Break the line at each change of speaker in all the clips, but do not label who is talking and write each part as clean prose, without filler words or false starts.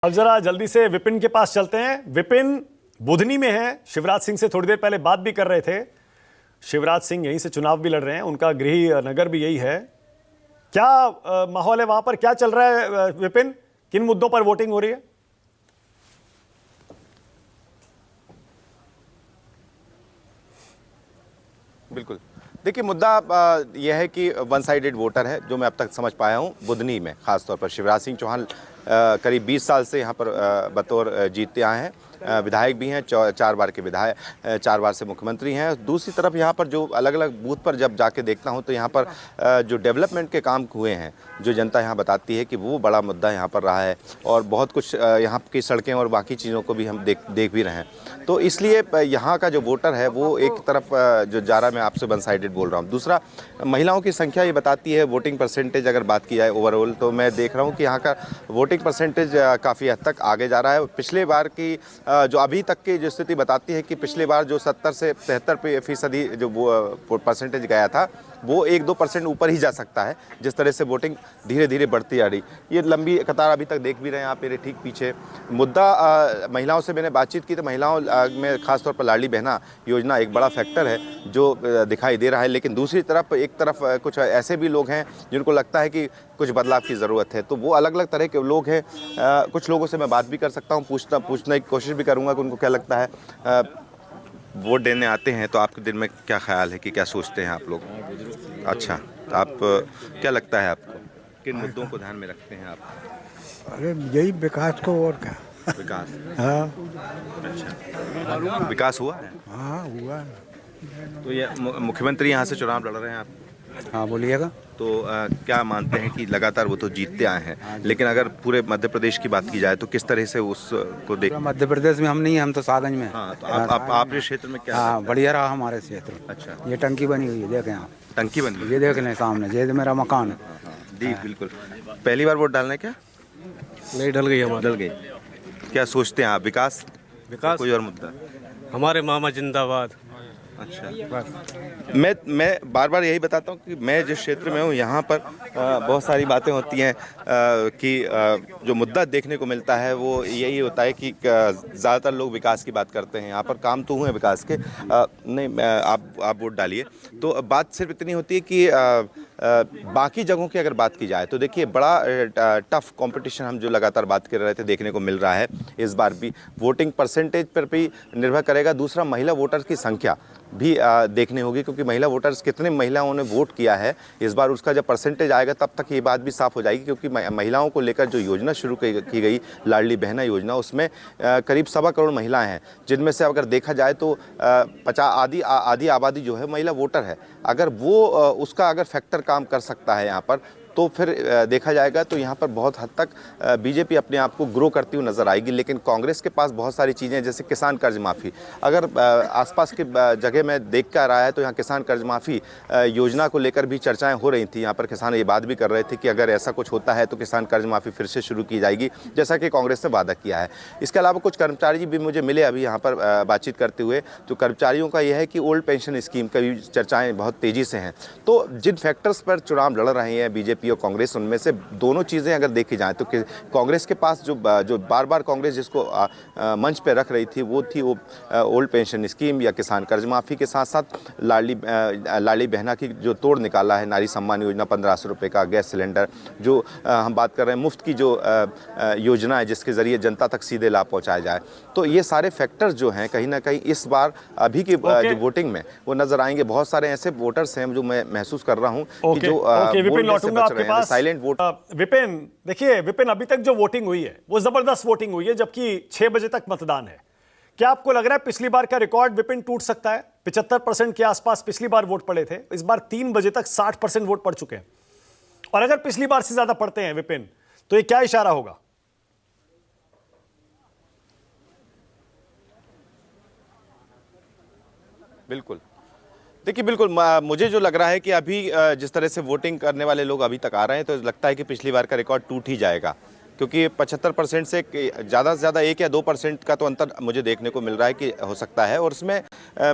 अब जरा जल्दी से विपिन के पास चलते हैं। विपिन बुधनी में है, शिवराज सिंह से थोड़ी देर पहले बात भी कर रहे थे। शिवराज सिंह यहीं से चुनाव भी लड़ रहे हैं, उनका गृह नगर भी यही है। क्या माहौल है वहां पर, क्या चल रहा है विपिन? किन मुद्दों पर वोटिंग हो रही है?
बिल्कुल, देखिए मुद्दा यह है कि वन साइडेड वोटर है जो मैं अब तक समझ पाया हूँ बुधनी में। खासतौर पर शिवराज सिंह चौहान करीब 20 साल से यहाँ पर बतौर जीतते आए हैं, विधायक भी हैं, 4 बार के विधायक, 4 बार से मुख्यमंत्री हैं। दूसरी तरफ यहाँ पर जो अलग अलग बूथ पर जब जाके देखता हूँ तो यहाँ पर जो डेवलपमेंट के काम हुए हैं, जो जनता यहाँ बताती है कि वो बड़ा मुद्दा यहाँ पर रहा है, और बहुत कुछ यहाँ की सड़कें और बाकी चीज़ों को भी हम देख भी रहे हैं। तो इसलिए यहाँ का जो वोटर है वो एक तरफ जो जा रहा, मैं आपसे वन साइडेड बोल रहा हूँ। दूसरा, महिलाओं की संख्या ये बताती है, वोटिंग परसेंटेज अगर बात की जाए ओवरऑल, तो मैं देख रहा हूँ कि यहाँ का वोटिंग परसेंटेज काफ़ी हद तक आगे जा रहा है। पिछले बार की जो अभी तक की जो स्थिति बताती है कि पिछले बार जो 70 से 73% जो वो परसेंटेज गया था, वो 1-2% ऊपर ही जा सकता है। जिस तरह से वोटिंग धीरे धीरे बढ़ती आ रही, ये लंबी कतार अभी तक देख भी रहे हैं आप मेरे ठीक पीछे। मुद्दा महिलाओं से मैंने बातचीत की तो महिलाओं में खासतौर पर लाडली बहना योजना एक बड़ा फैक्टर है जो दिखाई दे रहा है। लेकिन दूसरी तरफ एक तरफ कुछ ऐसे भी लोग हैं जिनको लगता है कि कुछ बदलाव की ज़रूरत है। तो वो अलग अलग तरह के लोग हैं। कुछ लोगों से मैं बात भी कर सकता हूँ, पूछने की कोशिश भी करूँगा कि उनको क्या लगता है। वोट देने आते हैं तो आपके दिल में क्या ख्याल है, कि क्या सोचते हैं आप लोग? अच्छा, तो आप क्या लगता है आपको, किन मुद्दों को ध्यान में रखते हैं आप?
अरे यही विकास को, और क्या।
विकास।
हाँ
अच्छा, विकास हुआ है?
हाँ हुआ।
तो ये मुख्यमंत्री यहाँ से चुनाव लड़ रहे हैं आप?
हाँ बोलिएगा।
तो क्या मानते हैं कि लगातार वो तो जीतते आए हैं, लेकिन अगर पूरे मध्य प्रदेश की बात की जाए तो किस तरह से उसको देख?
मध्य प्रदेश में हम नहीं हैं, हम तो सागंज में।
हाँ, तो आप इस क्षेत्र में क्या?
हाँ बढ़िया रहा हमारे क्षेत्र।
अच्छा,
ये टंकी बनी हुई है, देखें आप।
टंकी बनी?
ये देख लें सामने, ये मेरा मकान है।
जी बिल्कुल। पहली बार वोट डालना है क्या?
नहीं, डल गई हमारी।
डल गई। क्या सोचते हैं आप, विकास कोई और मुद्दा?
हमारे मामा जिंदाबाद।
अच्छा, मैं बार बार यही बताता हूँ कि मैं जिस क्षेत्र में हूँ यहाँ पर बहुत सारी बातें होती हैं कि जो मुद्दा देखने को मिलता है वो यही होता है कि ज़्यादातर लोग विकास की बात करते हैं। यहाँ पर काम तो हुए विकास के, नहीं आप वोट डालिए। तो बात सिर्फ इतनी होती है कि बाकी जगहों की अगर बात की जाए तो देखिए बड़ा टफ कंपटीशन हम जो लगातार बात कर रहे थे देखने को मिल रहा है। इस बार भी वोटिंग परसेंटेज पर भी निर्भर करेगा। दूसरा, महिला वोटर्स की संख्या भी देखनी होगी, क्योंकि महिला वोटर्स, कितने महिलाओं ने वोट किया है इस बार, उसका जब परसेंटेज आएगा तब तक ये बात भी साफ हो जाएगी। क्योंकि महिलाओं को लेकर जो योजना शुरू की गई, लाडली बहना योजना, उसमें करीब 1.25 करोड़ महिलाएं हैं, जिनमें से अगर देखा जाए तो 50 आधी आबादी जो है महिला वोटर है। अगर वो उसका अगर फैक्टर काम कर सकता है यहाँ पर, तो फिर देखा जाएगा तो यहाँ पर बहुत हद तक बीजेपी अपने आप को ग्रो करती हुई नज़र आएगी। लेकिन कांग्रेस के पास बहुत सारी चीज़ें, जैसे किसान कर्ज माफ़ी, अगर आसपास के जगह में देख कर रहा है तो यहाँ किसान कर्ज माफ़ी योजना को लेकर भी चर्चाएं हो रही थी। यहाँ पर किसान ये बात भी कर रहे थे कि अगर ऐसा कुछ होता है तो किसान कर्ज माफ़ी फिर से शुरू की जाएगी, जैसा कि कांग्रेस ने वादा किया है। इसके अलावा कुछ कर्मचारी भी मुझे मिले अभी यहाँ पर बातचीत करते हुए। तो कर्मचारियों का यह है कि ओल्ड पेंशन स्कीम की भी चर्चाएँ बहुत तेज़ी से हैं। तो जिन फैक्टर्स पर चुनाव लड़ रहे हैं बीजेपी और कांग्रेस, उनमें से दोनों चीज़ें अगर देखी जाएं तो कांग्रेस के पास जो बार बार कांग्रेस जिसको मंच पे रख रही थी वो थी ओल्ड पेंशन स्कीम या किसान कर्ज माफ़ी के साथ साथ लाडली बहना की जो तोड़ निकाला है, नारी सम्मान योजना, 1500 रुपये का गैस सिलेंडर, जो हम बात कर रहे हैं मुफ्त की जो योजना है जिसके ज़रिए जनता तक सीधे लाभ पहुँचाया जाए। तो ये सारे फैक्टर्स जो हैं कहीं ना कहीं इस बार अभी की जो वोटिंग में वो नज़र आएंगे। बहुत सारे ऐसे वोटर्स हैं जो मैं महसूस कर रहा हूँ कि जो साइलेंट वोट।
विपिन, देखिए विपिन, अभी तक जो वोटिंग हुई है वो जबरदस्त वोटिंग हुई है, जबकि 6 बजे तक मतदान है। क्या आपको लग रहा है पिछली बार का रिकॉर्ड विपिन टूट सकता है? 75% के आसपास पिछली बार वोट पड़े थे, इस बार 3 बजे तक 60% वोट पड़ चुके हैं। और अगर पिछली बार से ज्यादा पड़ते हैं विपिन, तो ये क्या इशारा होगा?
बिल्कुल, देखिए बिल्कुल, मुझे जो लग रहा है कि अभी जिस तरह से वोटिंग करने वाले लोग अभी तक आ रहे हैं तो लगता है कि पिछली बार का रिकॉर्ड टूट ही जाएगा। क्योंकि 75% से ज़्यादा से ज़्यादा 1 या 2% का तो अंतर मुझे देखने को मिल रहा है कि हो सकता है। और उसमें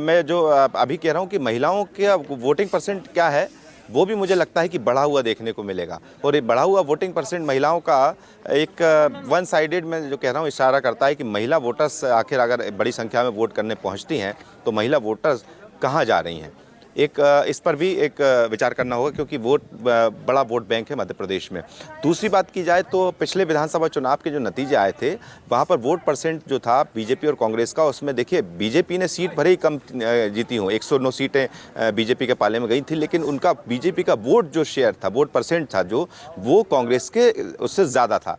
मैं जो अभी कह रहा हूँ कि महिलाओं के वोटिंग परसेंट क्या है वो भी मुझे लगता है कि बढ़ा हुआ देखने को मिलेगा। और ये बढ़ा हुआ वोटिंग परसेंट महिलाओं का एक वन साइडेड मैं जो कह रहा हूँ इशारा करता है कि महिला वोटर्स आखिर अगर बड़ी संख्या में वोट करने पहुँचती हैं तो महिला वोटर्स कहाँ जा रही हैं, एक इस पर भी एक विचार करना होगा, क्योंकि वोट बड़ा वोट बैंक है मध्य प्रदेश में। दूसरी बात की जाए तो पिछले विधानसभा चुनाव के जो नतीजे आए थे वहाँ पर वोट परसेंट जो था बीजेपी और कांग्रेस का, उसमें देखिए बीजेपी ने सीट भले ही कम जीती हूँ, 109 सीटें बीजेपी के पाले में गई थी, लेकिन उनका बीजेपी का वोट जो शेयर था, वोट परसेंट था जो, वो कांग्रेस के उससे ज़्यादा था।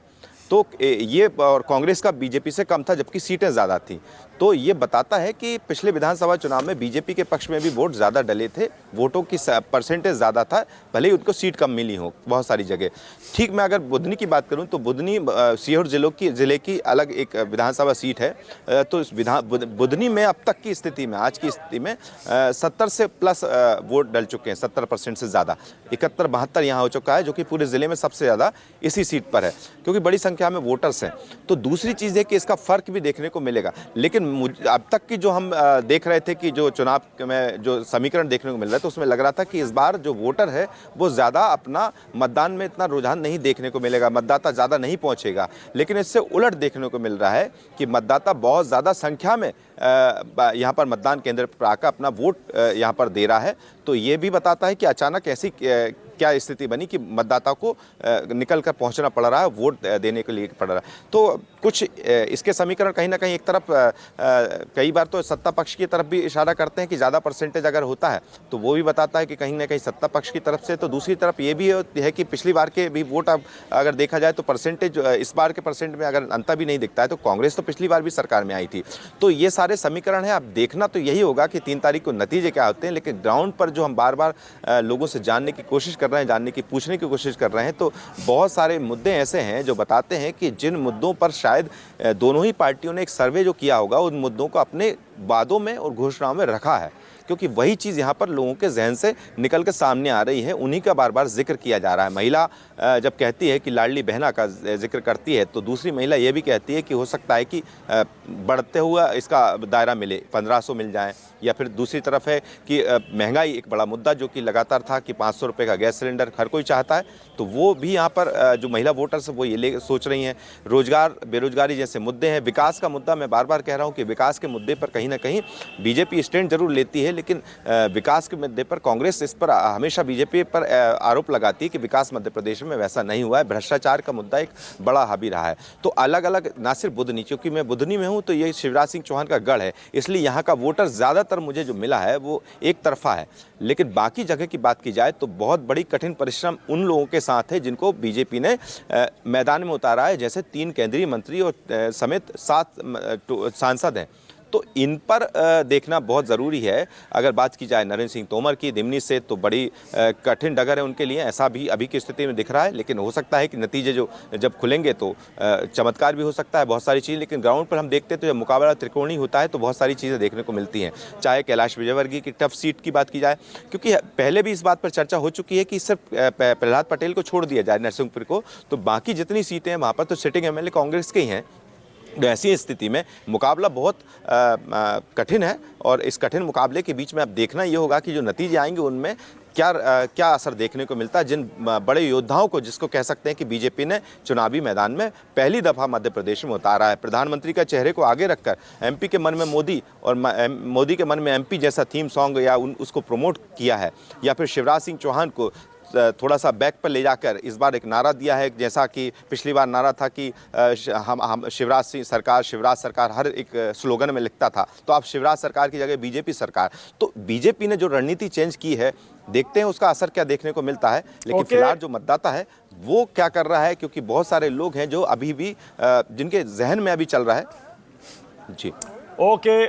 तो ये और कांग्रेस का बीजेपी से कम था, जबकि सीटें ज़्यादा थी। तो ये बताता है कि पिछले विधानसभा चुनाव में बीजेपी के पक्ष में भी वोट ज़्यादा डले थे, वोटों की परसेंटेज ज़्यादा था, भले ही उनको सीट कम मिली हो बहुत सारी जगह। ठीक, मैं अगर बुधनी की बात करूं तो बुधनी सीहोर ज़िले की अलग एक विधानसभा सीट है। तो इस बुधनी में अब तक की स्थिति में, आज की स्थिति में 70 से प्लस वोट डल चुके हैं, 70% से ज़्यादा, 71-72 यहाँ हो चुका है, जो कि पूरे ज़िले में सबसे ज़्यादा इसी सीट पर है, क्योंकि बड़ी संख्या में वोटर्स हैं। तो दूसरी चीज़ है कि इसका फ़र्क भी देखने को मिलेगा। लेकिन अब तक की जो हम देख रहे थे कि जो चुनाव में जो समीकरण देखने को मिल रहा है, तो उसमें लग रहा था कि इस बार जो वोटर है वो ज़्यादा अपना मतदान में इतना रुझान नहीं देखने को मिलेगा, मतदाता ज़्यादा नहीं पहुंचेगा। लेकिन इससे उलट देखने को मिल रहा है कि मतदाता बहुत ज़्यादा संख्या में यहाँ पर मतदान केंद्र पर आकर अपना वोट यहाँ पर दे रहा है। तो ये भी बताता है कि अचानक ऐसी क्या स्थिति बनी कि मतदाता को निकल कर पहुँचना पड़ रहा है, वोट देने के लिए पड़ रहा है। तो कुछ इसके समीकरण कहीं ना कहीं एक तरफ कई बार तो सत्ता पक्ष की तरफ भी इशारा करते हैं कि ज़्यादा परसेंटेज अगर होता है तो वो भी बताता है कि कहीं ना कहीं सत्ता पक्ष की तरफ से। तो दूसरी तरफ ये भी है कि पिछली बार के भी वोट अब अगर देखा जाए तो परसेंटेज इस बार के परसेंट में अगर अंतर भी नहीं दिखता है, तो कांग्रेस तो पिछली बार भी सरकार में आई थी। तो ये सारे समीकरण हैं। अब देखना तो यही होगा कि 3 तारीख को नतीजे क्या होते हैं। लेकिन ग्राउंड पर जो हम बार बार लोगों से जानने की कोशिश कर रहे हैं, जानने की पूछने की कोशिश कर रहे हैं, तो बहुत सारे मुद्दे ऐसे हैं जो बताते हैं कि जिन मुद्दों पर शायद दोनों ही पार्टियों ने एक सर्वे जो किया होगा, उन मुद्दों को अपने वादों में और घोषणाओं में रखा है, क्योंकि वही चीज़ यहाँ पर लोगों के जहन से निकल के सामने आ रही है, उन्हीं का बार बार जिक्र किया जा रहा है। महिला जब कहती है कि लाडली बहना का जिक्र करती है, तो दूसरी महिला ये भी कहती है कि हो सकता है कि बढ़ते हुआ इसका दायरा मिले, 1500 मिल जाए। या फिर दूसरी तरफ है कि महंगाई एक बड़ा मुद्दा जो कि लगातार था कि 500 रुपये का गैस सिलेंडर हर कोई चाहता है, तो वो भी यहाँ पर जो महिला वोटर्स वो ये सोच रही हैं। रोजगार, बेरोजगारी जैसे मुद्दे हैं। विकास का मुद्दा, मैं बार बार कह रहा हूँ कि विकास के मुद्दे पर कहीं ना कहीं बीजेपी स्टैंड जरूर लेती है, लेकिन विकास के मुद्दे पर कांग्रेस इस पर हमेशा बीजेपी पर आरोप लगाती है कि विकास मध्य प्रदेश में वैसा नहीं हुआ है। भ्रष्टाचार का मुद्दा एक बड़ा हावी रहा है। तो अलग अलग, ना सिर्फ बुधनी, क्योंकि मैं बुधनी में हूँ तो ये शिवराज सिंह चौहान का गढ़ है, इसलिए यहाँ का वोटर ज़्यादातर मुझे जो मिला है वो एक तरफा है। लेकिन बाकी जगह की बात की जाए तो बहुत बड़ी कठिन परिश्रम उन लोगों के साथ है जिनको बीजेपी ने मैदान में उतारा है, जैसे 3 केंद्रीय मंत्री और समेत 7 सांसद हैं। तो इन पर देखना बहुत ज़रूरी है। अगर बात की जाए नरेंद्र सिंह तोमर की दिमनी से, तो बड़ी कठिन डगर है उनके लिए, ऐसा भी अभी की स्थिति में दिख रहा है। लेकिन हो सकता है कि नतीजे जो जब खुलेंगे तो चमत्कार भी हो सकता है, बहुत सारी चीज़। लेकिन ग्राउंड पर हम देखते हैं तो जब मुकाबला त्रिकोणीय होता है तो बहुत सारी चीज़ें देखने को मिलती हैं। चाहे कैलाश विजयवर्गीय की टफ सीट की बात की जाए, क्योंकि पहले भी इस बात पर चर्चा हो चुकी है कि सिर्फ प्रहलाद पटेल को छोड़ दिया जाए नरसिंहपुर को, तो बाकी जितनी सीटें हैं वहाँ पर तो सिटिंग एमएलए कांग्रेस के ही हैं। ऐसी स्थिति में मुकाबला बहुत कठिन है, और इस कठिन मुकाबले के बीच में अब देखना ये होगा कि जो नतीजे आएंगे उनमें क्या असर देखने को मिलता है। जिन बड़े योद्धाओं को, जिसको कह सकते हैं कि बीजेपी ने चुनावी मैदान में पहली दफ़ा मध्य प्रदेश में उतारा है, प्रधानमंत्री का चेहरे को आगे रखकर एमपी के मन में मोदी और मोदी के मन में एमपी जैसा थीम सॉन्ग या उसको प्रमोट किया है, या फिर शिवराज सिंह चौहान को थोड़ा सा बैक पर ले जाकर इस बार एक नारा दिया है, जैसा कि पिछली बार नारा था कि हम शिवराज सरकार हर एक स्लोगन में लिखता था, तो अब शिवराज सरकार की जगह बीजेपी सरकार। तो बीजेपी ने जो रणनीति चेंज की है, देखते हैं उसका असर क्या देखने को मिलता है। लेकिन फिलहाल जो मतदाता है वो क्या कर रहा है, क्योंकि बहुत सारे लोग हैं जो अभी भी जिनके जहन में अभी चल रहा है। जी,
ओके।